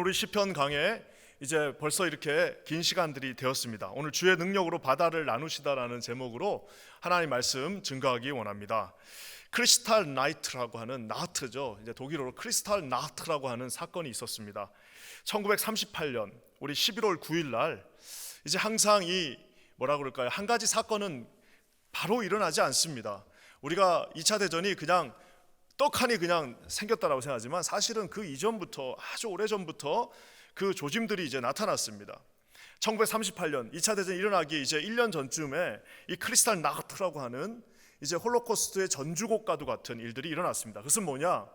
우리 시편 강해 이제 벌써 이렇게 긴 시간들이 되었습니다. 오늘 주의 능력으로 바다를 나누시다라는 제목으로 하나님 말씀 증거하기 원합니다. 크리스탈 나이트라고 하는 나트죠. 이제 독일어로 크리스탈 나트라고 하는 사건이 있었습니다. 1938년 우리 11월 9일 날 이제 항상 이 뭐라 그럴까요? 한 가지 사건은 바로 일어나지 않습니다. 우리가 2차 대전이 그냥 떡하니 그냥 생겼다라고 생각하지만 사실은 그 이전부터 아주 오래전부터 그 조짐들이 이제 나타났습니다. 1938년 2차 대전이 일어나기 이제 1년 전쯤에 이 크리스탈 나트라고 하는 이제 홀로코스트의 전주곡과도 같은 일들이 일어났습니다. 그것은 뭐냐?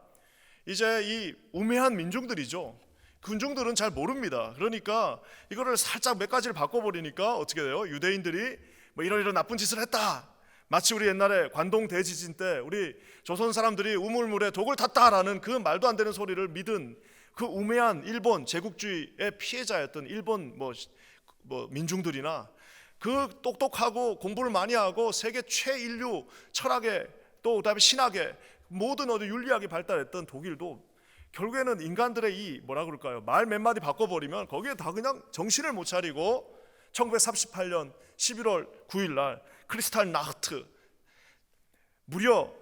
이제 이 우매한 민중들이죠. 군중들은 잘 모릅니다. 그러니까 이거를 살짝 몇 가지를 바꿔버리니까 어떻게 돼요? 유대인들이 뭐 이런 나쁜 짓을 했다. 마치 우리 옛날에 관동 대지진 때 우리 조선 사람들이 우물물에 독을 탔다라는 그 말도 안 되는 소리를 믿은 그 우매한 일본 제국주의의 피해자였던 일본 민중들이나 그 똑똑하고 공부를 많이 하고 세계 최인류 철학에 또 그다음에 신학에 모든 윤리학이 발달했던 독일도 결국에는 인간들의 이 뭐라 그럴까요? 말 몇 마디 바꿔버리면 거기에 다 그냥 정신을 못 차리고 1938년 11월 9일 날 크리스탈 나트 무려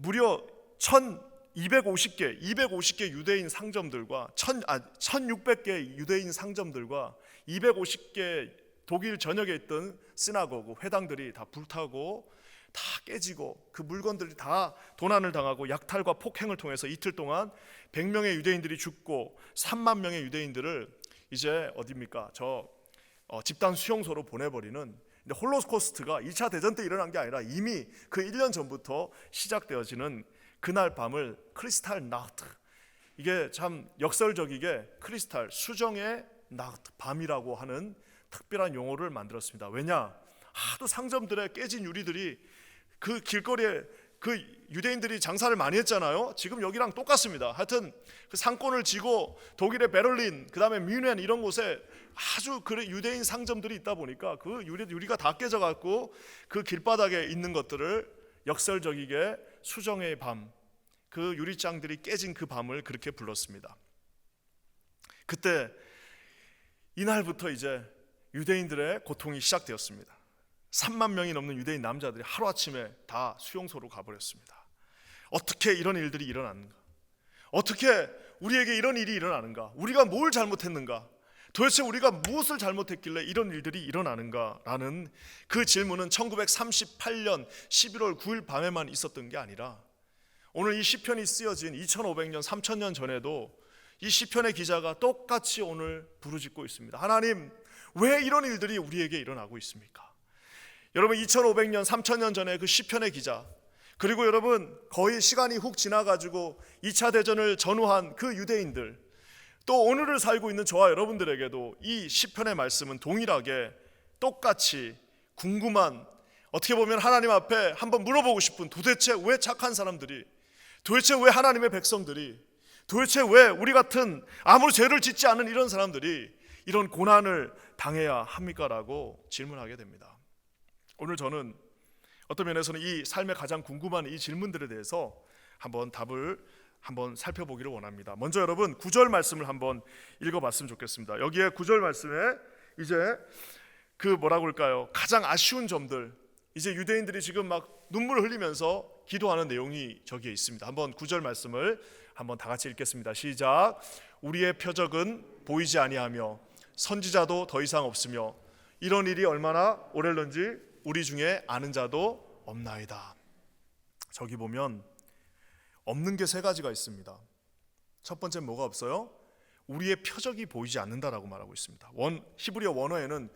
250개 유대인 상점들과 1600개 유대인 상점들과 250개 독일 전역에 있던 시나고그 회당들이 다 불타고 다 깨지고 그 물건들이 다 도난을 당하고 약탈과 폭행을 통해서 이틀 동안 100명의 유대인들이 죽고 3만 명의 유대인들을 이제 어디입니까? 집단 수용소로 보내버리는. 근데 홀로코스트가 2차 대전 때 일어난 게 아니라 이미 그 1년 전부터 시작되어지는 그날 밤을 크리스탈 나트, 이게 참 역설적이게 크리스탈 수정의 나트 밤이라고 하는 특별한 용어를 만들었습니다. 왜냐? 하도 상점들의 깨진 유리들이 그 길거리에 그 유대인들이 장사를 많이 했잖아요. 지금 여기랑 똑같습니다. 하여튼 그 상권을 쥐고 독일의 베를린, 그 다음에 뮌헨 이런 곳에 아주 그 유대인 상점들이 있다 보니까 그 유리가 다 깨져갖고 그 길바닥에 있는 것들을 역설적이게 수정의 밤, 그 유리장들이 깨진 그 밤을 그렇게 불렀습니다. 그때 이날부터 이제 유대인들의 고통이 시작되었습니다. 3만 명이 넘는 유대인 남자들이 하루아침에 다 수용소로 가버렸습니다. 어떻게 이런 일들이 일어났는가? 어떻게 우리에게 이런 일이 일어나는가? 우리가 뭘 잘못했는가? 도대체 우리가 무엇을 잘못했길래 이런 일들이 일어나는가? 라는 그 질문은 1938년 11월 9일 밤에만 있었던 게 아니라 오늘 이 시편이 쓰여진 2500년, 3000년 전에도 이 시편의 기자가 똑같이 오늘 부르짖고 있습니다. 하나님, 왜 이런 일들이 우리에게 일어나고 있습니까? 여러분 2500년, 3000년 전에 그 시편의 기자, 그리고 여러분 거의 시간이 훅 지나가지고 2차 대전을 전후한 그 유대인들, 또 오늘을 살고 있는 저와 여러분들에게도 이 시편의 말씀은 동일하게 똑같이 궁금한, 어떻게 보면 하나님 앞에 한번 물어보고 싶은, 도대체 왜 착한 사람들이, 도대체 왜 하나님의 백성들이, 도대체 왜 우리 같은 아무리 죄를 짓지 않은 이런 사람들이 이런 고난을 당해야 합니까? 라고 질문하게 됩니다. 오늘 저는 어떤 면에서는 이 삶의 가장 궁금한 이 질문들에 대해서 한번 답을 한번 살펴보기를 원합니다. 먼저 여러분 9절 말씀을 한번 읽어봤으면 좋겠습니다. 여기에 9절 말씀에 이제 그 뭐라고 할까요? 가장 아쉬운 점들, 이제 유대인들이 지금 막 눈물을 흘리면서 기도하는 내용이 저기에 있습니다. 한번 9절 말씀을 한번 다 같이 읽겠습니다. 시작. 우리의 표적은 보이지 아니하며 선지자도 더 이상 없으며 이런 일이 얼마나 오래는지 우리 중에 아는 자도 없나이다. 저기 보면 없는 게 세 가지가 있습니다. 첫 번째는 뭐가 없어요? 우리의 표적이 보이지 않는다라고 말하고 있습니다. 히브리어 원어에는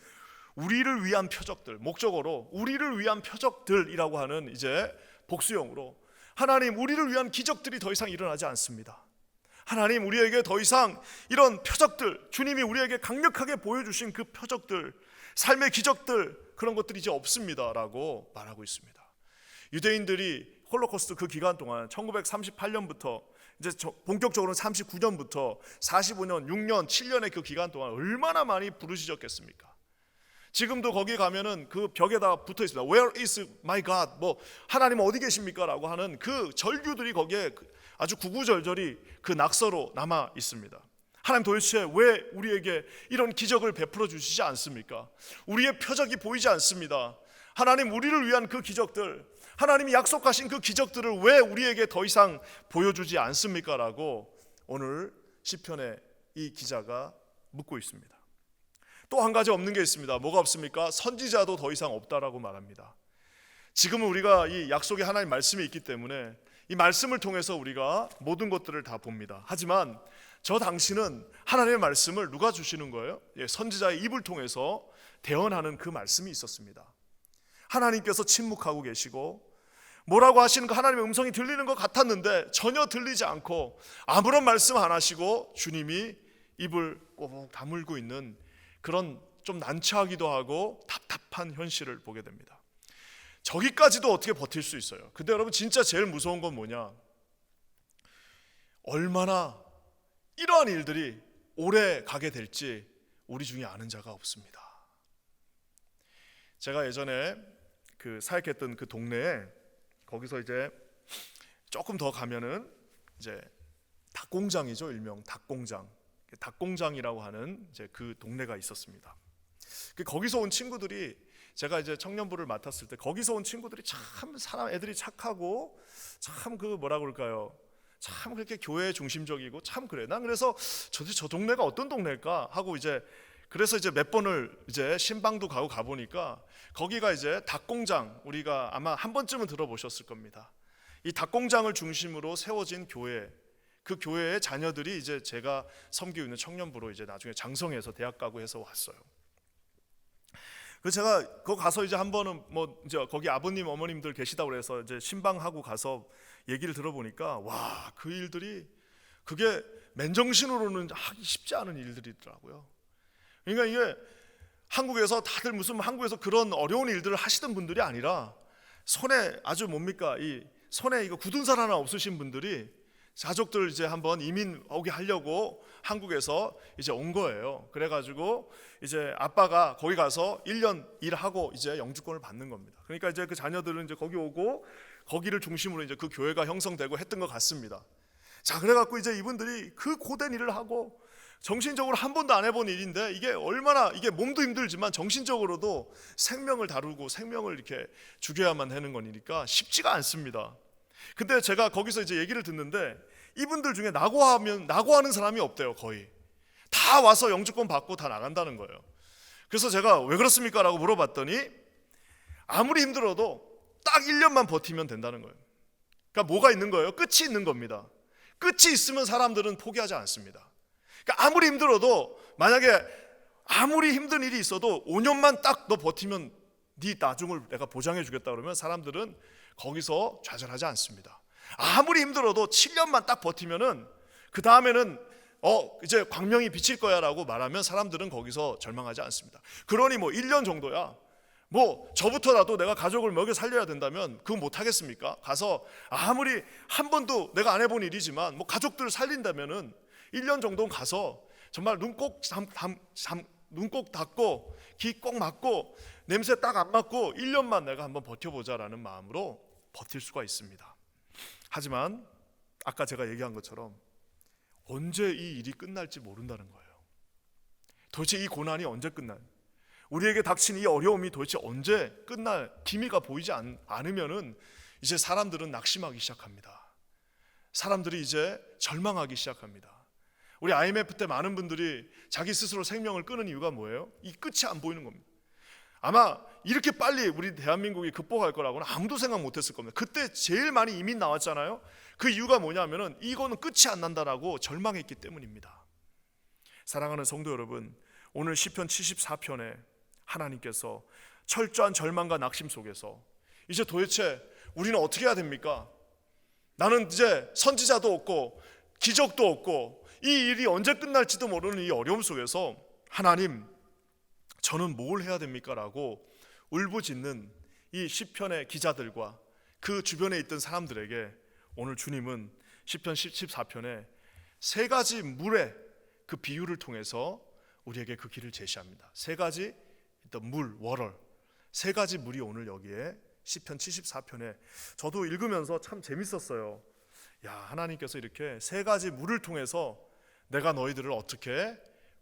우리를 위한 표적들, 목적어로 우리를 위한 표적들이라고 하는 이제 복수형으로 하나님, 우리를 위한 기적들이 더 이상 일어나지 않습니다. 하나님, 우리에게 더 이상 이런 표적들, 주님이 우리에게 강력하게 보여주신 그 표적들, 삶의 기적들, 그런 것들이 이제 없습니다라고 말하고 있습니다. 유대인들이 홀로코스트 그 기간 동안 1938년부터 이제 본격적으로는 39년부터 45년, 6년, 7년의 그 기간 동안 얼마나 많이 부르짖었겠습니까? 지금도 거기 가면은 그 벽에다 붙어 있습니다. Where is my God? 하나님 어디 계십니까? 라고 하는 그 절규들이 거기에 아주 구구절절히 그 낙서로 남아 있습니다. 하나님 도대체 왜 우리에게 이런 기적을 베풀어 주시지 않습니까? 우리의 표적이 보이지 않습니다. 하나님, 우리를 위한 그 기적들, 하나님이 약속하신 그 기적들을 왜 우리에게 더 이상 보여주지 않습니까? 라고 오늘 시편의 이 기자가 묻고 있습니다. 또 한 가지 없는 게 있습니다. 뭐가 없습니까? 선지자도 더 이상 없다라고 말합니다. 지금은 우리가 이 약속의 하나님 말씀이 있기 때문에 이 말씀을 통해서 우리가 모든 것들을 다 봅니다. 하지만 저 당시는 하나님의 말씀을 누가 주시는 거예요? 선지자의 입을 통해서 대언하는 그 말씀이 있었습니다. 하나님께서 침묵하고 계시고 뭐라고 하시는 거, 하나님의 음성이 들리는 것 같았는데 전혀 들리지 않고 아무런 말씀 안 하시고 주님이 입을 꼬북 다물고 있는 그런 좀 난처하기도 하고 답답한 현실을 보게 됩니다. 저기까지도 어떻게 버틸 수 있어요? 근데 여러분, 진짜 제일 무서운 건 뭐냐? 얼마나 이러한 일들이 오래 가게 될지 우리 중에 아는 자가 없습니다. 제가 예전에 그 사역했던 그 동네에, 거기서 이제 조금 더 가면은 이제 닭공장이죠. 일명 닭공장. 닭공장이라고 하는 이제 그 동네가 있었습니다. 거기서 온 친구들이, 제가 이제 청년부를 맡았을 때 거기서 온 친구들이 참 애들이 착하고 참 그 뭐라 그럴까요? 참 그렇게 교회 중심적이고 참 그래. 난 그래서 저 동네가 어떤 동네일까 하고 그래서 이제 몇 번을 이제 신방도 가보니까 거기가 이제 닭공장, 우리가 아마 한 번쯤은 들어보셨을 겁니다. 이 닭공장을 중심으로 세워진 교회, 그 교회의 자녀들이 이제 제가 섬기고 있는 청년부로 이제 나중에 장성해서 대학 가고 해서 왔어요. 그래서 제가 거기 가서 이제 한 번은 뭐 이제 거기 아버님 어머님들 계시다고 그래서 이제 신방하고 가서 얘기를 들어보니까 와, 그 일들이 그게 맨정신으로는 하기 쉽지 않은 일들이더라고요. 그러니까 이게 한국에서 다들 무슨 한국에서 그런 어려운 일들을 하시던 분들이 아니라 손에 아주 뭡니까 이 손에 이거 굳은 살 하나 없으신 분들이 가족들 이제 한번 이민 오게 하려고 한국에서 이제 온 거예요. 그래가지고 이제 아빠가 거기 가서 1년 일하고 이제 영주권을 받는 겁니다. 그러니까 이제 그 자녀들은 이제 거기 오고 거기를 중심으로 이제 그 교회가 형성되고 했던 것 같습니다. 자, 그래갖고 이제 이분들이 그 고된 일을 하고 정신적으로 한 번도 안 해본 일인데 이게 얼마나 이게 몸도 힘들지만 정신적으로도 생명을 다루고 생명을 이렇게 죽여야만 하는 거니까 쉽지가 않습니다. 근데 제가 거기서 이제 얘기를 듣는데 이분들 중에 낙오하는 사람이 없대요. 거의 다 와서 영주권 받고 다 나간다는 거예요. 그래서 제가 왜 그렇습니까? 라고 물어봤더니 아무리 힘들어도 딱 1년만 버티면 된다는 거예요. 그러니까 뭐가 있는 거예요? 끝이 있는 겁니다. 끝이 있으면 사람들은 포기하지 않습니다. 그러니까 아무리 힘들어도, 만약에 아무리 힘든 일이 있어도 5년만 딱 너 버티면 네 나중을 내가 보장해 주겠다 그러면 사람들은 거기서 좌절하지 않습니다. 아무리 힘들어도 7년만 딱 버티면은 그 다음에는 이제 광명이 비칠 거야 라고 말하면 사람들은 거기서 절망하지 않습니다. 그러니 뭐 1년 정도야, 뭐 저부터라도 내가 가족을 먹여 살려야 된다면 그거 못 하겠습니까? 가서 아무리 한 번도 내가 안 해본 일이지만 뭐 가족들을 살린다면은 1년 정도는 가서 정말 눈 꼭 닫고 귀 꼭 막고 냄새 딱 안 맡고 1년만 내가 한번 버텨보자라는 마음으로 버틸 수가 있습니다. 하지만 아까 제가 얘기한 것처럼 언제 이 일이 끝날지 모른다는 거예요. 도대체 이 고난이 언제 끝날, 우리에게 닥친 이 어려움이 도대체 언제 끝날 기미가 보이지 않으면은 이제 사람들은 낙심하기 시작합니다. 사람들이 이제 절망하기 시작합니다. 우리 IMF 때 많은 분들이 자기 스스로 생명을 끊은 이유가 뭐예요? 이 끝이 안 보이는 겁니다. 아마 이렇게 빨리 우리 대한민국이 극복할 거라고는 아무도 생각 못했을 겁니다. 그때 제일 많이 이민 나왔잖아요. 그 이유가 뭐냐면은 이거는 끝이 안 난다라고 절망했기 때문입니다. 사랑하는 성도 여러분, 오늘 시편 74편에 하나님께서 철저한 절망과 낙심 속에서 이제 도대체 우리는 어떻게 해야 됩니까? 나는 이제 선지자도 없고 기적도 없고 이 일이 언제 끝날지도 모르는 이 어려움 속에서 하나님, 저는 뭘 해야 됩니까? 라고 울부짖는 이 시편의 기자들과 그 주변에 있던 사람들에게 오늘 주님은 시편 14편에 세 가지 물의 그 비유를 통해서 우리에게 그 길을 제시합니다. 세 가지 물, 월월, 세 가지 물이 오늘 여기에 시편 74편에 저도 읽으면서 참 재밌었어요. 야, 하나님께서 이렇게 세 가지 물을 통해서 내가 너희들을 어떻게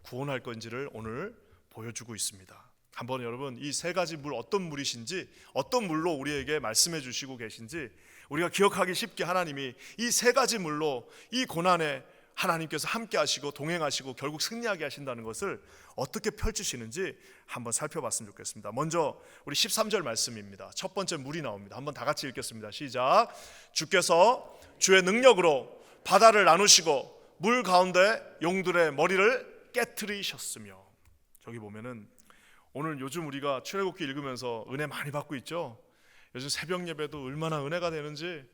구원할 건지를 오늘 보여주고 있습니다. 한번 여러분 이 세 가지 물 어떤 물이신지, 어떤 물로 우리에게 말씀해 주시고 계신지 우리가 기억하기 쉽게 하나님이 이 세 가지 물로 이 고난에 하나님께서 함께 하시고 동행하시고 결국 승리하게 하신다는 것을 어떻게 펼치시는지 한번 살펴봤으면 좋겠습니다. 먼저 우리 13절 말씀입니다. 첫 번째 물이 나옵니다. 한번 다 같이 읽겠습니다. 시작. 주께서 주의 능력으로 바다를 나누시고 물 가운데 용들의 머리를 깨트리셨으며. 저기 보면은 오늘 요즘 우리가 출애굽기 읽으면서 은혜 많이 받고 있죠. 요즘 새벽 예배도 얼마나 은혜가 되는지.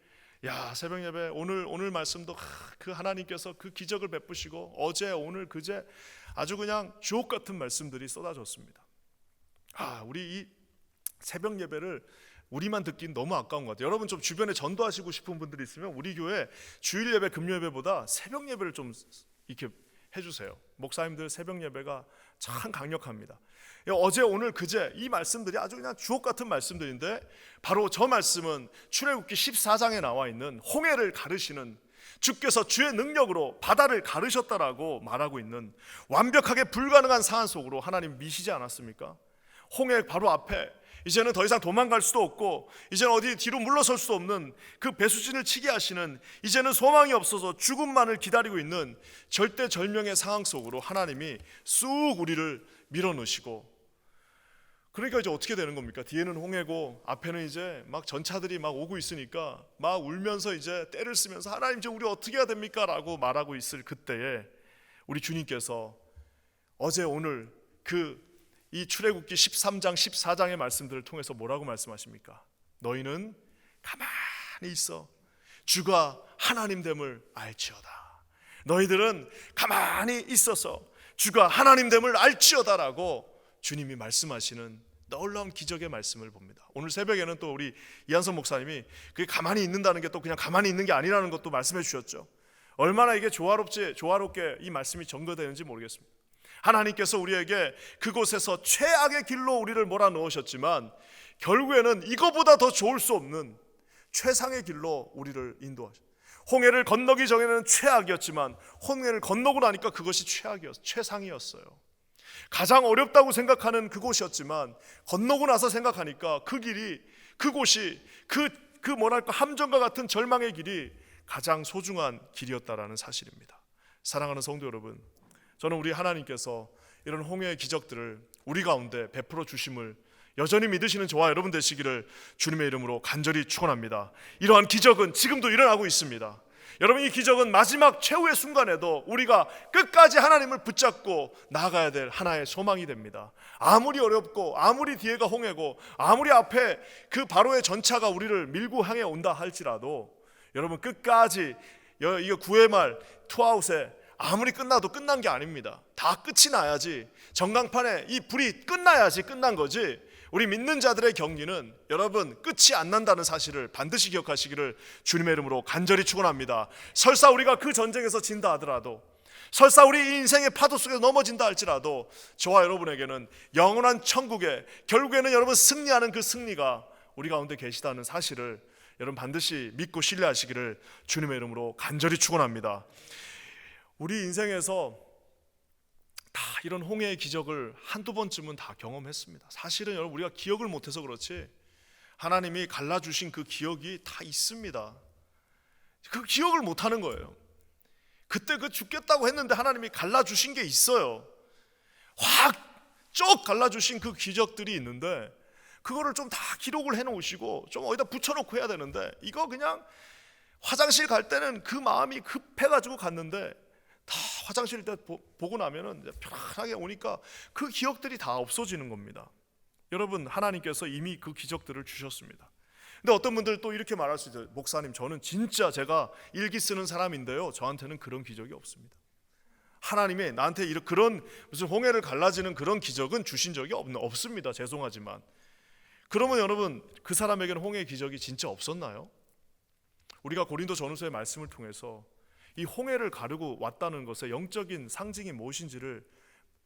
야, 새벽 예배 오늘 말씀도 그 하나님께서 그 기적을 베푸시고 어제 오늘 그제 아주 그냥 주옥 같은 말씀들이 쏟아졌습니다. 우리 이 새벽 예배를 우리만 듣긴 너무 아까운 것 같아요. 여러분 좀 주변에 전도하시고 싶은 분들이 있으면 우리 교회 주일 예배 금요 예배보다 새벽 예배를 좀 이렇게 해주세요. 목사님들 새벽 예배가 참 강력합니다. 어제 오늘 그제 이 말씀들이 아주 그냥 주옥 같은 말씀들인데 바로 저 말씀은 출애굽기 14장에 나와 있는 홍해를 가르시는, 주께서 주의 능력으로 바다를 가르셨다라고 말하고 있는 완벽하게 불가능한 상황 속으로 하나님 미시지 않았습니까? 홍해 바로 앞에 이제는 더 이상 도망갈 수도 없고 이제는 어디 뒤로 물러설 수도 없는 그 배수진을 치게 하시는, 이제는 소망이 없어서 죽음만을 기다리고 있는 절대절명의 상황 속으로 하나님이 쑥 우리를 밀어넣으시고, 그러니까 이제 어떻게 되는 겁니까? 뒤에는 홍해고 앞에는 이제 막 전차들이 막 오고 있으니까 막 울면서 이제 떼를 쓰면서 하나님 이제 우리 어떻게 해야 됩니까? 라고 말하고 있을 그때에 우리 주님께서 어제 오늘 이 출애굽기 13장 14장의 말씀들을 통해서 뭐라고 말씀하십니까? 너희는 가만히 있어 주가 하나님됨을 알지어다. 너희들은 가만히 있어서 주가 하나님됨을 알지어다라고 주님이 말씀하시는 놀라운 기적의 말씀을 봅니다. 오늘 새벽에는 또 우리 이한선 목사님이 그게 가만히 있는다는 게 또 그냥 가만히 있는 게 아니라는 것도 말씀해 주셨죠. 얼마나 이게 조화롭게 이 말씀이 전거되는지 모르겠습니다. 하나님께서 우리에게 그곳에서 최악의 길로 우리를 몰아넣으셨지만 결국에는 이거보다 더 좋을 수 없는 최상의 길로 우리를 인도하셨어요. 홍해를 건너기 전에는 최악이었지만 홍해를 건너고 나니까 그것이 최상이었어요. 가장 어렵다고 생각하는 그곳이었지만 건너고 나서 생각하니까 그곳이 뭐랄까 함정과 같은 절망의 길이 가장 소중한 길이었다라는 사실입니다. 사랑하는 성도 여러분, 저는 우리 하나님께서 이런 홍해의 기적들을 우리 가운데 베풀어 주심을 여전히 믿으시는 저와 여러분 되시기를 주님의 이름으로 간절히 축원합니다. 이러한 기적은 지금도 일어나고 있습니다. 여러분, 이 기적은 마지막 최후의 순간에도 우리가 끝까지 하나님을 붙잡고 나아가야 될 하나의 소망이 됩니다. 아무리 어렵고 아무리 뒤에가 홍해고 아무리 앞에 그 바로의 전차가 우리를 밀고 향해 온다 할지라도 여러분 끝까지 이거 9회 말 투아웃에 아무리 끝나도 끝난 게 아닙니다. 다 끝이 나야지, 전광판에 이 불이 끝나야지 끝난 거지. 우리 믿는 자들의 경기는 여러분 끝이 안 난다는 사실을 반드시 기억하시기를 주님의 이름으로 간절히 축원합니다. 설사 우리가 그 전쟁에서 진다 하더라도, 설사 우리 인생의 파도 속에서 넘어진다 할지라도 저와 여러분에게는 영원한 천국에 결국에는 여러분 승리하는 그 승리가 우리 가운데 계시다는 사실을 여러분 반드시 믿고 신뢰하시기를 주님의 이름으로 간절히 축원합니다. 우리 인생에서 다 이런 홍해의 기적을 한두 번쯤은 다 경험했습니다. 사실은 여러분 우리가 기억을 못해서 그렇지 하나님이 갈라주신 그 기억이 다 있습니다. 그 기억을 못하는 거예요. 그때 죽겠다고 했는데 하나님이 갈라주신 게 있어요. 확 쭉 갈라주신 그 기적들이 있는데 그거를 좀 다 기록을 해놓으시고 좀 어디다 붙여놓고 해야 되는데, 이거 그냥 화장실 갈 때는 그 마음이 급해가지고 갔는데 다 화장실 때 보고 나면은 편안하게 오니까 그 기억들이 다 없어지는 겁니다. 여러분, 하나님께서 이미 그 기적들을 주셨습니다. 근데 어떤 분들 또 이렇게 말할 수 있어요. 목사님, 저는 진짜 제가 일기 쓰는 사람인데요, 저한테는 그런 기적이 없습니다. 하나님이 나한테 그런 무슨 홍해를 갈라지는 그런 기적은 주신 적이 없습니다. 죄송하지만. 그러면 여러분, 그 사람에게는 홍해의 기적이 진짜 없었나요? 우리가 고린도 전후서의 말씀을 통해서 이 홍해를 가르고 왔다는 것의 영적인 상징이 무엇인지를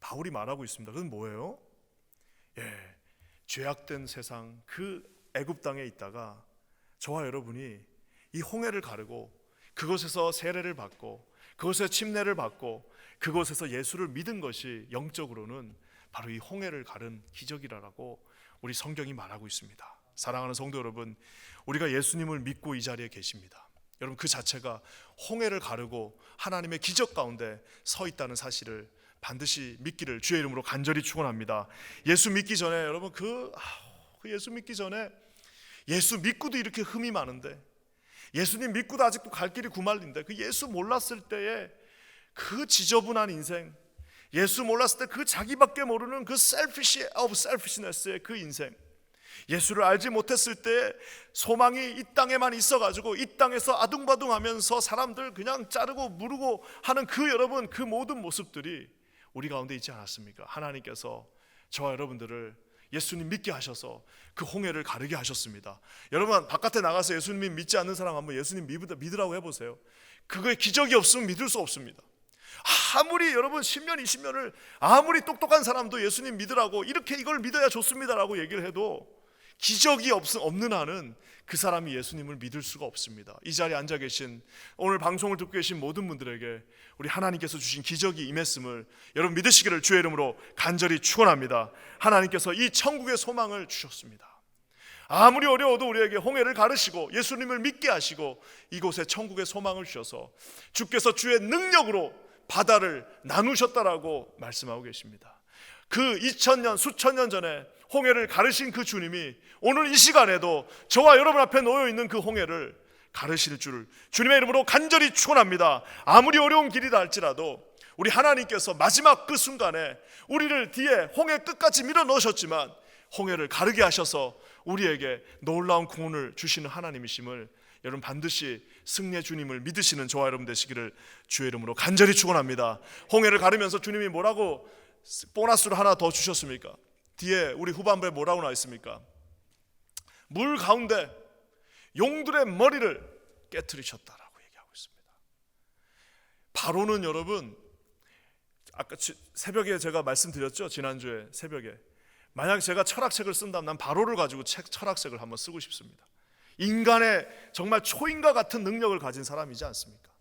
바울이 말하고 있습니다. 그건 뭐예요? 죄악된 세상 그 애굽 땅에 있다가 저와 여러분이 이 홍해를 가르고 그곳에서 세례를 받고 그곳에 침례를 받고 그곳에서 예수를 믿은 것이 영적으로는 바로 이 홍해를 가른 기적이라고 우리 성경이 말하고 있습니다. 사랑하는 성도 여러분, 우리가 예수님을 믿고 이 자리에 계십니다. 여러분, 그 자체가 홍해를 가르고 하나님의 기적 가운데 서 있다는 사실을 반드시 믿기를 주의 이름으로 간절히 축원합니다. 예수 믿기 전에 여러분 그 예수 믿기 전에 예수 믿고도 이렇게 흠이 많은데, 예수님 믿고도 아직도 갈 길이 구말린데, 그 예수 몰랐을 때의 그 지저분한 인생, 예수 몰랐을 때 그 자기밖에 모르는 그 selfish of selfishness의 그 인생, 예수를 알지 못했을 때 소망이 이 땅에만 있어가지고 이 땅에서 아둥바둥하면서 사람들 그냥 자르고 무르고 하는 그 여러분, 그 모든 모습들이 우리 가운데 있지 않았습니까? 하나님께서 저와 여러분들을 예수님 믿게 하셔서 그 홍해를 가르게 하셨습니다. 여러분, 바깥에 나가서 예수님 믿지 않는 사람 한번 예수님 믿으라고 해보세요. 그거에 기적이 없으면 믿을 수 없습니다. 아무리 여러분 10년 20년을 아무리 똑똑한 사람도 예수님 믿으라고 이렇게 이걸 믿어야 좋습니다라고 얘기를 해도 기적이 없는 한은 그 사람이 예수님을 믿을 수가 없습니다. 이 자리에 앉아 계신, 오늘 방송을 듣고 계신 모든 분들에게 우리 하나님께서 주신 기적이 임했음을 여러분 믿으시기를 주의 이름으로 간절히 축원합니다. 하나님께서 이 천국의 소망을 주셨습니다. 아무리 어려워도 우리에게 홍해를 가르시고 예수님을 믿게 하시고 이곳에 천국의 소망을 주셔서 주께서 주의 능력으로 바다를 나누셨다라고 말씀하고 계십니다. 그 2000년 수천 년 전에 홍해를 가르신 그 주님이 오늘 이 시간에도 저와 여러분 앞에 놓여 있는 그 홍해를 가르실 줄을 주님의 이름으로 간절히 축원합니다. 아무리 어려운 길이다 할지라도 우리 하나님께서 마지막 그 순간에 우리를 뒤에 홍해 끝까지 밀어 넣으셨지만 홍해를 가르게 하셔서 우리에게 놀라운 구원을 주시는 하나님이심을 여러분 반드시 승리의 주님을 믿으시는 저와 여러분 되시기를 주의 이름으로 간절히 축원합니다. 홍해를 가르면서 주님이 뭐라고 보너스를 하나 더 주셨습니까? 뒤에 우리 후반부에 뭐라고 나와 있습니까? 물 가운데 용들의 머리를 깨트리셨다라고 얘기하고 있습니다. 바로는 여러분, 아까 새벽에 제가 말씀드렸죠. 지난주에 새벽에 만약 제가 철학책을 쓴다면 난 바로를 가지고 철학책을 한번 쓰고 싶습니다. 인간의 정말 초인과 같은 능력을 가진 사람이지 않습니까?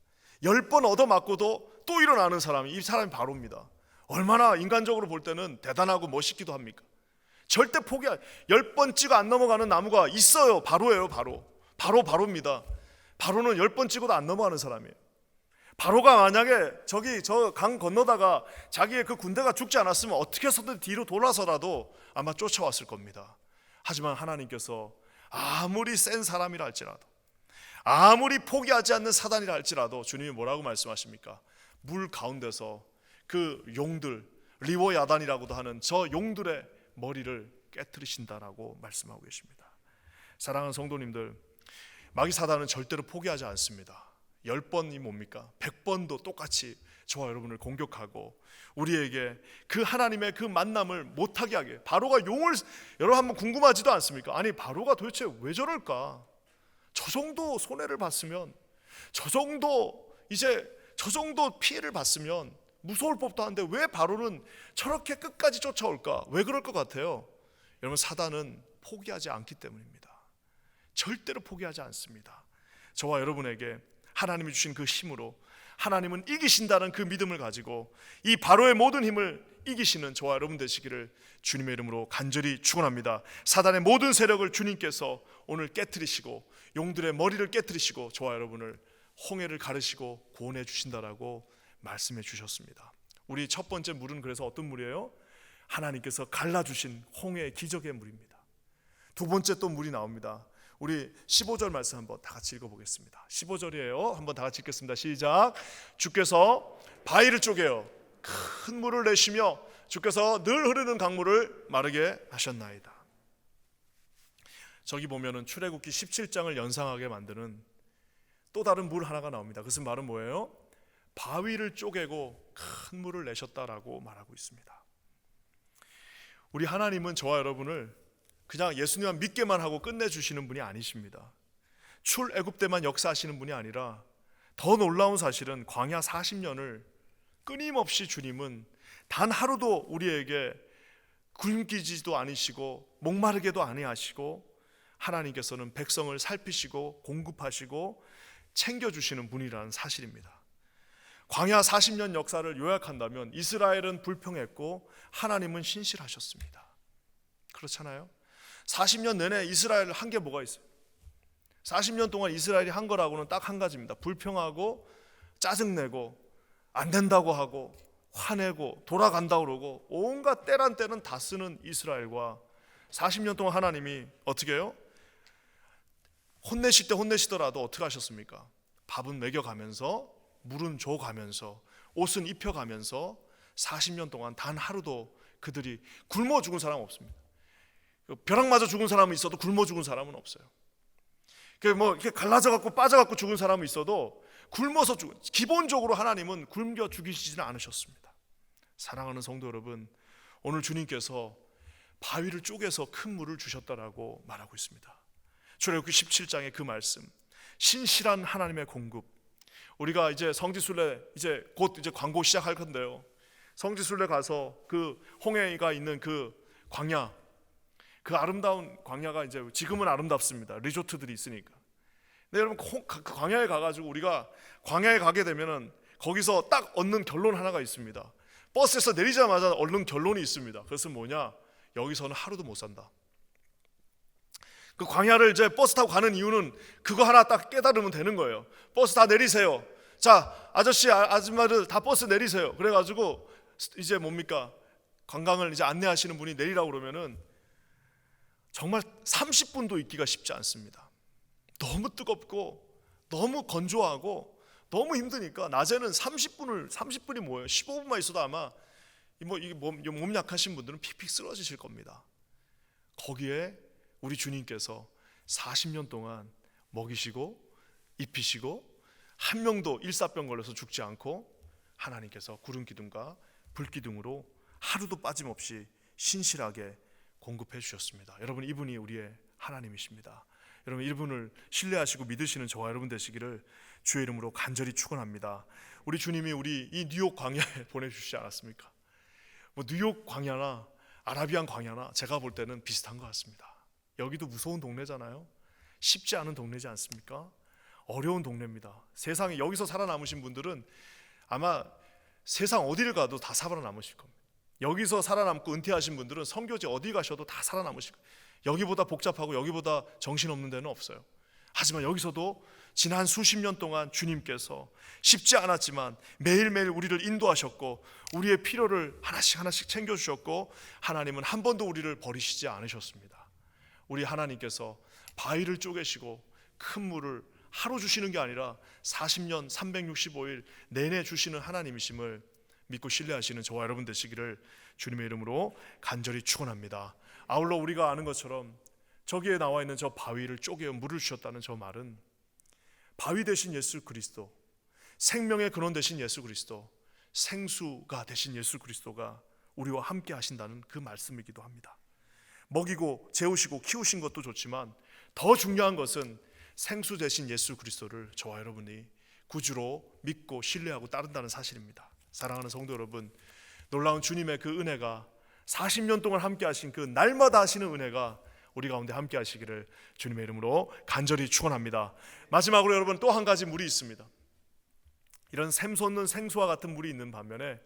10번 얻어맞고도 또 일어나는 사람이 이 사람이 바로입니다. 얼마나 인간적으로 볼 때는 대단하고 멋있기도 합니까? 절대 10번 찍어 안 넘어가는 나무가 있어요. 바로예요. 바로입니다. 바로는 10번 찍어도 안 넘어가는 사람이에요. 바로가 만약에 저 강 건너다가 자기의 그 군대가 죽지 않았으면 어떻게 해서든 뒤로 돌아서라도 아마 쫓아왔을 겁니다. 하지만 하나님께서 아무리 센 사람이라 할지라도, 아무리 포기하지 않는 사단이라 할지라도 주님이 뭐라고 말씀하십니까? 물 가운데서 그 용들, 리워야단이라고도 하는 저 용들의 머리를 깨트리신다라고 말씀하고 계십니다. 사랑하는 성도님들, 마귀 사단은 절대로 포기하지 않습니다. 10번이 뭡니까? 100번도 똑같이 저와 여러분을 공격하고 우리에게 그 하나님의 그 만남을 못하게 하게, 바로가 용을, 여러분 한번 궁금하지도 않습니까? 아니 바로가 도대체 왜 저럴까? 저 정도 손해를 봤으면, 저 정도 피해를 봤으면 무서울 법도 한데 왜 바로는 저렇게 끝까지 쫓아올까? 왜 그럴 것 같아요? 여러분, 사단은 포기하지 않기 때문입니다. 절대로 포기하지 않습니다. 저와 여러분에게 하나님이 주신 그 힘으로 하나님은 이기신다는 그 믿음을 가지고 이 바로의 모든 힘을 이기시는 저와 여러분 되시기를 주님의 이름으로 간절히 축원합니다. 사단의 모든 세력을 주님께서 오늘 깨트리시고 용들의 머리를 깨트리시고 저와 여러분을 홍해를 가르시고 구원해 주신다라고 말씀해 주셨습니다. 우리 첫 번째 물은 그래서 어떤 물이에요? 하나님께서 갈라주신 홍해의 기적의 물입니다. 두 번째 또 물이 나옵니다. 우리 15절 말씀 한번 다 같이 읽어보겠습니다. 15절이에요. 한번 다 같이 읽겠습니다. 시작. 주께서 바위를 쪼개어 큰 물을 내시며 주께서 늘 흐르는 강물을 마르게 하셨나이다. 저기 보면은 출애굽기 17장을 연상하게 만드는 또 다른 물 하나가 나옵니다. 그것은 말은 뭐예요? 바위를 쪼개고 큰 물을 내셨다라고 말하고 있습니다. 우리 하나님은 저와 여러분을 그냥 예수님만 믿게만 하고 끝내주시는 분이 아니십니다. 출애굽 때만 역사하시는 분이 아니라 더 놀라운 사실은 광야 40년을 끊임없이 주님은 단 하루도 우리에게 굶기지도 않으시고 목마르게도 아니하시고 하나님께서는 백성을 살피시고 공급하시고 챙겨주시는 분이라는 사실입니다. 광야 40년 역사를 요약한다면 이스라엘은 불평했고 하나님은 신실하셨습니다. 그렇잖아요. 40년 내내 이스라엘 한 게 뭐가 있어요? 40년 동안 이스라엘이 한 거라고는 딱 한 가지입니다. 불평하고 짜증내고 안 된다고 하고 화내고 돌아간다 그러고 온갖 때란 때는 다 쓰는 이스라엘과 40년 동안 하나님이 어떻게 해요? 혼내실 때 혼내시더라도 어떻게 하셨습니까? 밥은 먹여가면서 물은 줘가면서 옷은 입혀가면서 40년 동안 단 하루도 그들이 굶어 죽은 사람은 없습니다. 벼락 맞아 죽은 사람은 있어도 굶어 죽은 사람은 없어요. 이렇게 갈라져 갖고 빠져 갖고 죽은 사람은 있어도 굶어서 죽은, 기본적으로 하나님은 굶겨 죽이시지는 않으셨습니다. 사랑하는 성도 여러분, 오늘 주님께서 바위를 쪼개서 큰 물을 주셨다라고 말하고 있습니다. 출애굽기 17장의 그 말씀, 신실한 하나님의 공급. 우리가 이제 성지순례 곧 광고 시작할 건데요. 성지순례 가서 그 홍해가 있는 그 광야, 그 아름다운 광야가 이제 지금은 아름답습니다. 리조트들이 있으니까. 근데 여러분 그 광야에 가가지고 우리가 광야에 가게 되면은 거기서 딱 얻는 결론 하나가 있습니다. 버스에서 내리자마자 얻는 결론이 있습니다. 그것은 뭐냐? 여기서는 하루도 못 산다. 그 광야를 이제 버스 타고 가는 이유는 그거 하나 딱 깨달으면 되는 거예요. 버스 다 내리세요. 자, 아저씨, 아줌마들 다 버스 내리세요. 그래가지고 이제 뭡니까? 관광을 이제 안내하시는 분이 내리라고 그러면은 정말 30분도 있기가 쉽지 않습니다. 너무 뜨겁고 너무 건조하고 너무 힘드니까 낮에는 30분이 뭐예요? 15분만 있어도 아마 이게 몸 약하신 분들은 픽픽 쓰러지실 겁니다. 거기에 우리 주님께서 40년 동안 먹이시고 입히시고 한 명도 일사병 걸려서 죽지 않고 하나님께서 구름 기둥과 불 기둥으로 하루도 빠짐없이 신실하게 공급해 주셨습니다. 여러분, 이분이 우리의 하나님이십니다. 여러분, 이분을 신뢰하시고 믿으시는 저와 여러분 되시기를 주의 이름으로 간절히 축원합니다. 우리 주님이 우리 이 뉴욕 광야에 보내주시지 않았습니까? 뉴욕 광야나 아라비안 광야나 제가 볼 때는 비슷한 것 같습니다. 여기도 무서운 동네잖아요. 쉽지 않은 동네지 않습니까? 어려운 동네입니다. 세상에 여기서 살아남으신 분들은 아마 세상 어디를 가도 다 살아남으실 겁니다. 여기서 살아남고 은퇴하신 분들은 선교지 어디 가셔도 다 살아남으실 거예요. 여기보다 복잡하고 여기보다 정신없는 데는 없어요. 하지만 여기서도 지난 수십 년 동안 주님께서 쉽지 않았지만 매일매일 우리를 인도하셨고 우리의 필요를 하나씩 챙겨주셨고 하나님은 한 번도 우리를 버리시지 않으셨습니다. 우리 하나님께서 바위를 쪼개시고 큰 물을 하루 주시는 게 아니라 40년 365일 내내 주시는 하나님이심을 믿고 신뢰하시는 저와 여러분 되시기를 주님의 이름으로 간절히 축원합니다. 아울러 우리가 아는 것처럼 저기에 나와 있는 저 바위를 쪼개어 물을 주셨다는 저 말은 바위 되신 예수 그리스도, 생명의 근원 되신 예수 그리스도, 생수가 되신 예수 그리스도가 우리와 함께 하신다는 그 말씀이기도 합니다. 먹이고 재우시고 키우신 것도 좋지만 더 중요한 것은 생수 되신 예수 그리스도를 저와 여러분이 구주로 믿고 신뢰하고 따른다는 사실입니다. 사랑하는 성도 여러분, 놀라운 주님의 그 은혜가 40년 동안 함께 하신 그 날마다 하시는 은혜가 우리 가운데 함께 하시기를 주님의 이름으로 간절히 축원합니다. 마지막으로 여러분, 또 한 가지 물이 있습니다. 이런 샘솟는 생수와 같은 물이 있는 반면에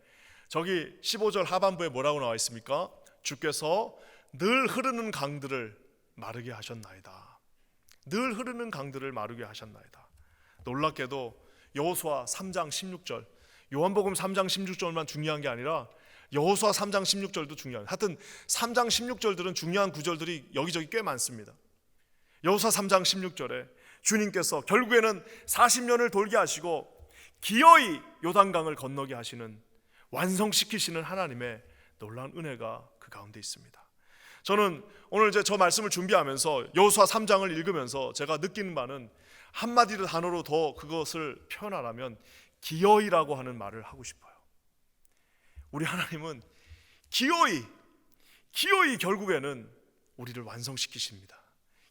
저기 15절 하반부에 뭐라고 나와 있습니까? 주께서 늘 흐르는 강들을 마르게 하셨나이다. 늘 흐르는 강들을 마르게 하셨나이다. 놀랍게도 여호수아 3장 16절, 요한복음 3장 16절만 중요한 게 아니라 여호수아 3장 16절도 중요한, 하여튼 3장 16절들은 중요한 구절들이 여기저기 꽤 많습니다. 여호수아 3장 16절에 주님께서 결국에는 40년을 돌게 하시고 기어이 요단강을 건너게 하시는, 완성시키시는 하나님의 놀라운 은혜가 그 가운데 있습니다. 저는 오늘 이제 저 말씀을 준비하면서 여호수아 3장을 읽으면서 제가 느끼는 바는 한마디로 단어로 더 그것을 표현하라면 기어이라고 하는 말을 하고 싶어요. 우리 하나님은 기어이 결국에는 우리를 완성시키십니다.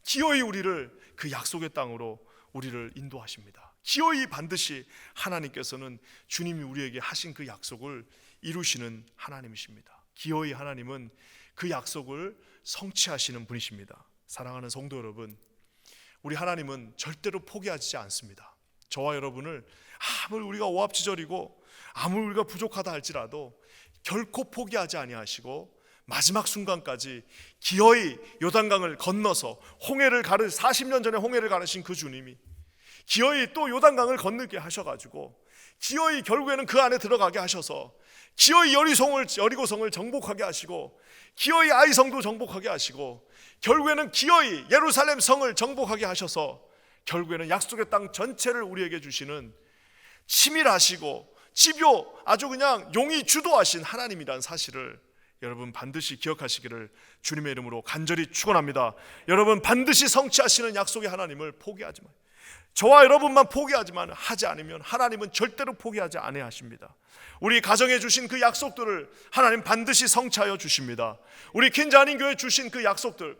기어이 우리를 그 약속의 땅으로 우리를 인도하십니다. 기어이 반드시 하나님께서는 주님이 우리에게 하신 그 약속을 이루시는 하나님이십니다. 기어이 하나님은 그 약속을 성취하시는 분이십니다. 사랑하는 성도 여러분, 우리 하나님은 절대로 포기하지 않습니다. 저와 여러분을 아무리 우리가 오합지졸이고 아무리 우리가 부족하다 할지라도 결코 포기하지 아니하시고 마지막 순간까지 기어이 요단강을 건너서 40년 전에 홍해를 가르신 그 주님이 기어이 또 요단강을 건너게 하셔가지고 기어이 결국에는 그 안에 들어가게 하셔서 기어이 여리고성을 정복하게 하시고 기어이 아이성도 정복하게 하시고 결국에는 기어이 예루살렘 성을 정복하게 하셔서 결국에는 약속의 땅 전체를 우리에게 주시는 치밀하시고 집요 아주 그냥 용이 주도하신 하나님이라는 사실을 여러분 반드시 기억하시기를 주님의 이름으로 간절히 축원합니다. 여러분 반드시 성취하시는 약속의 하나님을 포기하지 마세요. 저와 여러분만 포기하지만 하지 않으면 하나님은 절대로 포기하지 아니하십니다. 우리 가정에 주신 그 약속들을 하나님 반드시 성취하여 주십니다. 우리 킨자한인교회 주신 그 약속들,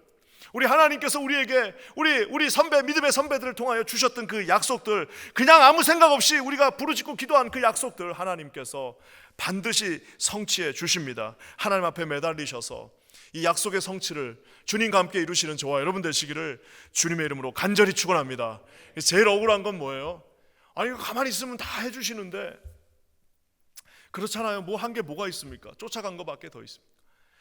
우리 하나님께서 우리에게 우리 선배, 믿음의 선배들을 통하여 주셨던 그 약속들, 그냥 아무 생각 없이 우리가 부르짖고 기도한 그 약속들 하나님께서 반드시 성취해 주십니다. 하나님 앞에 매달리셔서 이 약속의 성취를 주님과 함께 이루시는 저와 여러분 되시기를 주님의 이름으로 간절히 축원합니다. 제일 억울한 건 뭐예요? 아니 가만히 있으면 다 해주시는데 그렇잖아요. 뭐 한 게 뭐가 있습니까? 쫓아간 것밖에 더 있습니다.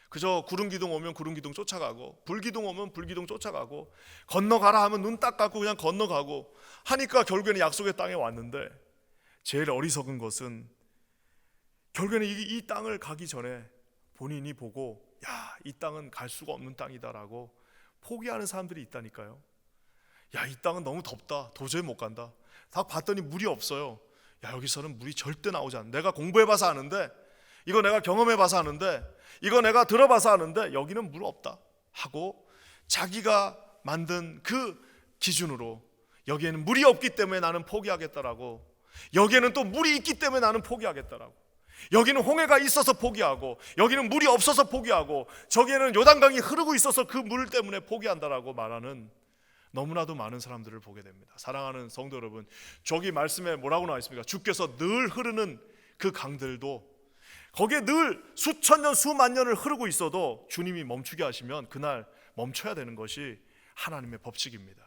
그저 구름기둥 오면 구름기둥 쫓아가고 불기둥 오면 불기둥 쫓아가고 건너가라 하면 눈 딱 감고 그냥 건너가고 하니까 결국에는 약속의 땅에 왔는데 제일 어리석은 것은 결국에는 이 땅을 가기 전에 본인이 보고 야, 이 땅은 갈 수가 없는 땅이다라고 포기하는 사람들이 있다니까요. 야, 이 땅은 너무 덥다. 도저히 못 간다. 딱 봤더니 물이 없어요. 야, 여기서는 물이 절대 나오지 않는다. 내가 공부해봐서 아는데, 이거 내가 경험해봐서 아는데, 이거 내가 들어봐서 아는데 여기는 물 없다 하고 자기가 만든 그 기준으로 여기에는 물이 없기 때문에 나는 포기하겠다라고, 여기에는 또 물이 있기 때문에 나는 포기하겠다라고, 여기는 홍해가 있어서 포기하고 여기는 물이 없어서 포기하고 저기에는 요단강이 흐르고 있어서 그 물 때문에 포기한다라고 말하는 너무나도 많은 사람들을 보게 됩니다. 사랑하는 성도 여러분, 저기 말씀에 뭐라고 나와 있습니까? 주께서 늘 흐르는 그 강들도 거기에 늘 수천 년 수만 년을 흐르고 있어도 주님이 멈추게 하시면 그날 멈춰야 되는 것이 하나님의 법칙입니다.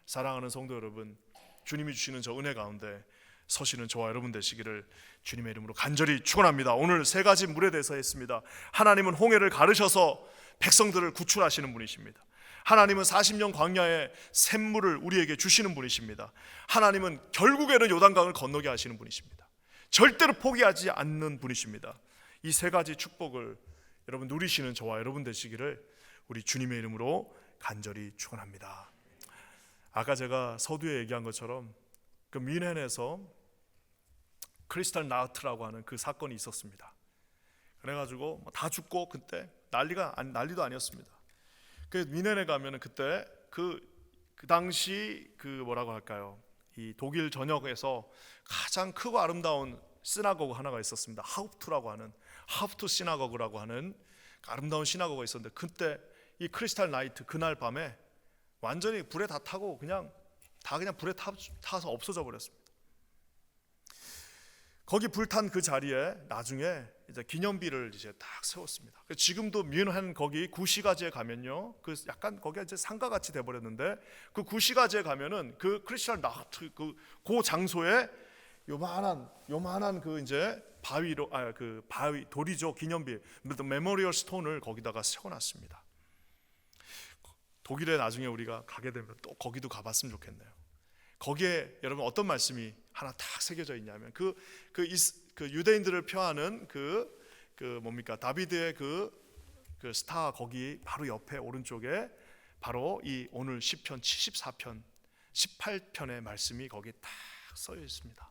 사랑하는 성도 여러분, 주님이 주시는 저 은혜 가운데 서시는 저와 여러분 되시기를 주님의 이름으로 간절히 축원합니다. 오늘 세 가지 물에 대해서 했습니다. 하나님은 홍해를 가르셔서 백성들을 구출하시는 분이십니다. 하나님은 40년 광야의 샘물을 우리에게 주시는 분이십니다. 하나님은 결국에는 요단강을 건너게 하시는 분이십니다. 절대로 포기하지 않는 분이십니다. 이 세 가지 축복을 여러분 누리시는 저와 여러분 되시기를 우리 주님의 이름으로 간절히 축원합니다. 아까 제가 서두에 얘기한 것처럼 그 뮌헨에서 크리스탈 나우트라고 하는 그 사건이 있었습니다. 그래가지고 다 죽고 그때 난리도 아니었습니다. 그 뮌헨에 가면은 그때 그 당시 그 뭐라고 할까요? 이 독일 전역에서 가장 크고 아름다운 시나고그 하나가 있었습니다. 하우프트 시나고그라고 하는 아름다운 시나고그가 있었는데 그때 이 크리스탈 나이트 그날 밤에 완전히 불에 다 타고 그냥 불에 타서 없어져 버렸습니다. 거기 불탄 그 자리에 나중에 이제 기념비를 이제 딱 세웠습니다. 지금도 뮌헨 거기 구시가지에 가면요, 그 약간 거기가 이제 상가 같이 돼 버렸는데 그 구시가지에 가면은 그 크리스탈 나우트 그 장소에 요만한 그 이제 바위 돌이죠, 기념비 메모리얼 스톤을 거기다가 세워놨습니다. 독일에 나중에 우리가 가게 되면 또 거기도 가봤으면 좋겠네요. 거기에 여러분 어떤 말씀이 하나 딱 새겨져 있냐면 그 유대인들을 표하는 뭡니까 다비드의 그 스타 거기 바로 옆에 오른쪽에 바로 이 오늘 시편 74편 18편의 말씀이 거기에 딱 써 있습니다.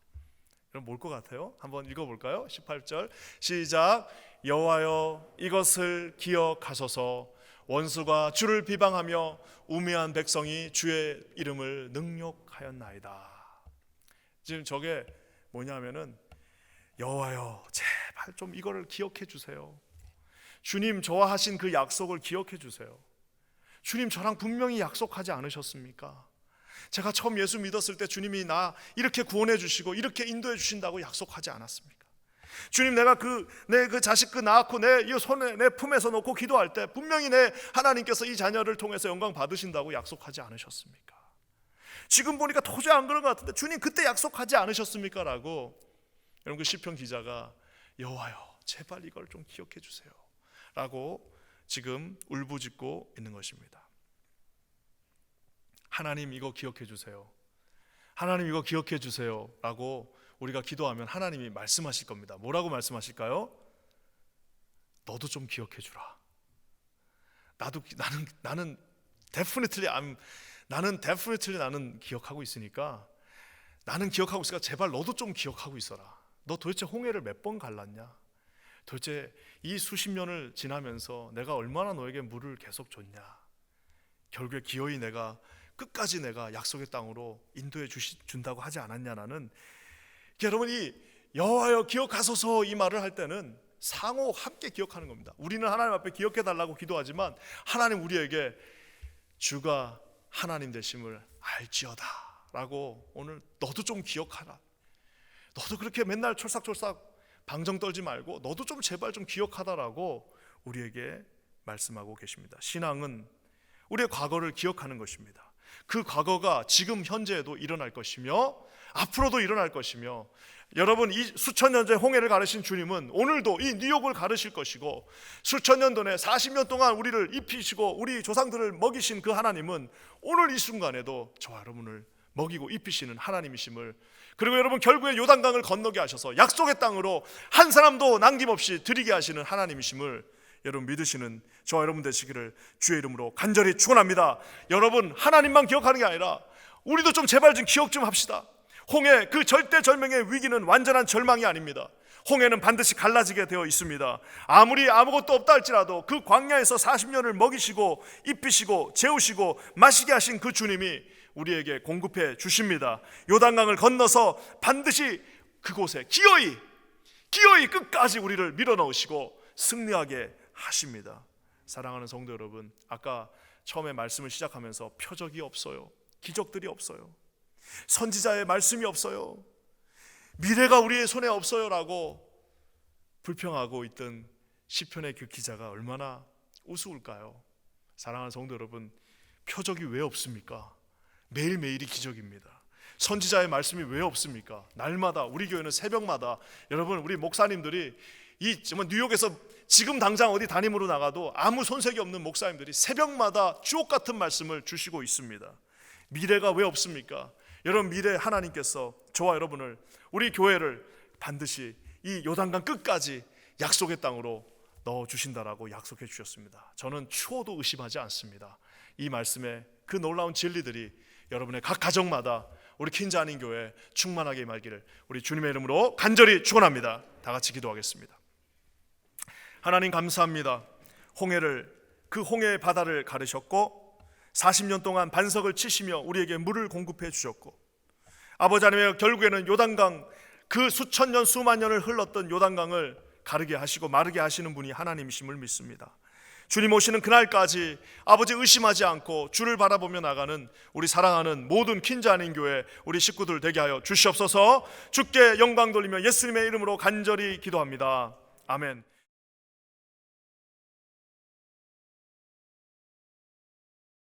그럼 뭘 것 같아요? 한번 읽어볼까요? 18절 시작. 여호와여 이것을 기억하소서. 원수가 주를 비방하며 우매한 백성이 주의 이름을 능욕하였나이다. 지금 저게 뭐냐면은 여호와여 제발 좀 이거를 기억해 주세요. 주님 저와 하신 그 약속을 기억해 주세요. 주님 저랑 분명히 약속하지 않으셨습니까? 제가 처음 예수 믿었을 때 주님이 나 이렇게 구원해 주시고 이렇게 인도해 주신다고 약속하지 않았습니까? 주님 내가 내 자식 낳고 내 손에 내 품에서 놓고 기도할 때 분명히 내 하나님께서 이 자녀를 통해서 영광 받으신다고 약속하지 않으셨습니까? 지금 보니까 도저히 안 그런 것 같은데 주님 그때 약속하지 않으셨습니까? 라고 여러분 그 시편 기자가 여호와여 제발 이걸 좀 기억해 주세요 라고 지금 울부짖고 있는 것입니다. 하나님 이거 기억해 주세요. 하나님 이거 기억해 주세요 라고 우리가 기도하면 하나님이 말씀하실 겁니다. 뭐라고 말씀하실까요? 너도 좀 기억해 주라. 나는 definitely 나는 기억하고 있으니까 제발 너도 좀 기억하고 있어라. 너 도대체 홍해를 몇 번 갈랐냐? 도대체 이 수십 년을 지나면서 내가 얼마나 너에게 물을 계속 줬냐? 결국에 기어이 내가 끝까지 내가 약속의 땅으로 인도해 준다고 하지 않았냐? 나는 여러분이 여호와여 기억하소서 이 말을 할 때는 상호 함께 기억하는 겁니다. 우리는 하나님 앞에 기억해 달라고 기도하지만 하나님 우리에게 주가 하나님 되심을 알지어다 라고 오늘 너도 좀 기억하라. 너도 그렇게 맨날 철삭철삭 방정 떨지 말고 너도 좀 제발 좀 기억하다라고 우리에게 말씀하고 계십니다. 신앙은 우리의 과거를 기억하는 것입니다. 그 과거가 지금 현재에도 일어날 것이며 앞으로도 일어날 것이며 여러분 이 수천 년 전에 홍해를 가르신 주님은 오늘도 이 뉴욕을 가르실 것이고 수천 년 전에 40년 동안 우리를 입히시고 우리 조상들을 먹이신 그 하나님은 오늘 이 순간에도 저와 여러분을 먹이고 입히시는 하나님이심을, 그리고 여러분 결국에 요단강을 건너게 하셔서 약속의 땅으로 한 사람도 남김없이 들이게 하시는 하나님이심을 여러분 믿으시는 저와 여러분 되시기를 주의 이름으로 간절히 축원합니다. 여러분 하나님만 기억하는 게 아니라 우리도 좀 제발 좀 기억 좀 합시다. 홍해 그 절대절명의 위기는 완전한 절망이 아닙니다. 홍해는 반드시 갈라지게 되어 있습니다. 아무리 아무것도 없다 할지라도 그 광야에서 40년을 먹이시고 입히시고 재우시고 마시게 하신 그 주님이 우리에게 공급해 주십니다. 요단강을 건너서 반드시 그곳에 기어이 끝까지 우리를 밀어넣으시고 승리하게 하십니다. 사랑하는 성도 여러분, 아까 처음에 말씀을 시작하면서 표적이 없어요. 기적들이 없어요. 선지자의 말씀이 없어요. 미래가 우리의 손에 없어요 라고 불평하고 있던 시편의 그 기자가 얼마나 우스울까요? 사랑하는 성도 여러분, 표적이 왜 없습니까? 매일매일이 기적입니다. 선지자의 말씀이 왜 없습니까? 날마다 우리 교회는 새벽마다 여러분 우리 목사님들이 이 정말 뉴욕에서 지금 당장 어디 담임으로 나가도 아무 손색이 없는 목사님들이 새벽마다 주옥 같은 말씀을 주시고 있습니다. 미래가 왜 없습니까? 여러분 미래 하나님께서 저와 여러분을 우리 교회를 반드시 이 요단강 끝까지 약속의 땅으로 넣어주신다라고 약속해 주셨습니다. 저는 추호도 의심하지 않습니다. 이 말씀에 그 놀라운 진리들이 여러분의 각 가정마다 우리 킨자아닌 교회 충만하게 임하기를 우리 주님의 이름으로 간절히 축원합니다. 다 같이 기도하겠습니다. 하나님 감사합니다. 그 홍해의 바다를 가르셨고 40년 동안 반석을 치시며 우리에게 물을 공급해 주셨고 아버지 하나님 결국에는 요단강 그 수천 년 수만 년을 흘렀던 요단강을 가르게 하시고 마르게 하시는 분이 하나님이심을 믿습니다. 주님 오시는 그날까지 아버지 의심하지 않고 주를 바라보며 나가는 우리 사랑하는 모든 킨자아닌 교회 우리 식구들 되게 하여 주시옵소서. 주께 영광 돌리며 예수님의 이름으로 간절히 기도합니다. 아멘.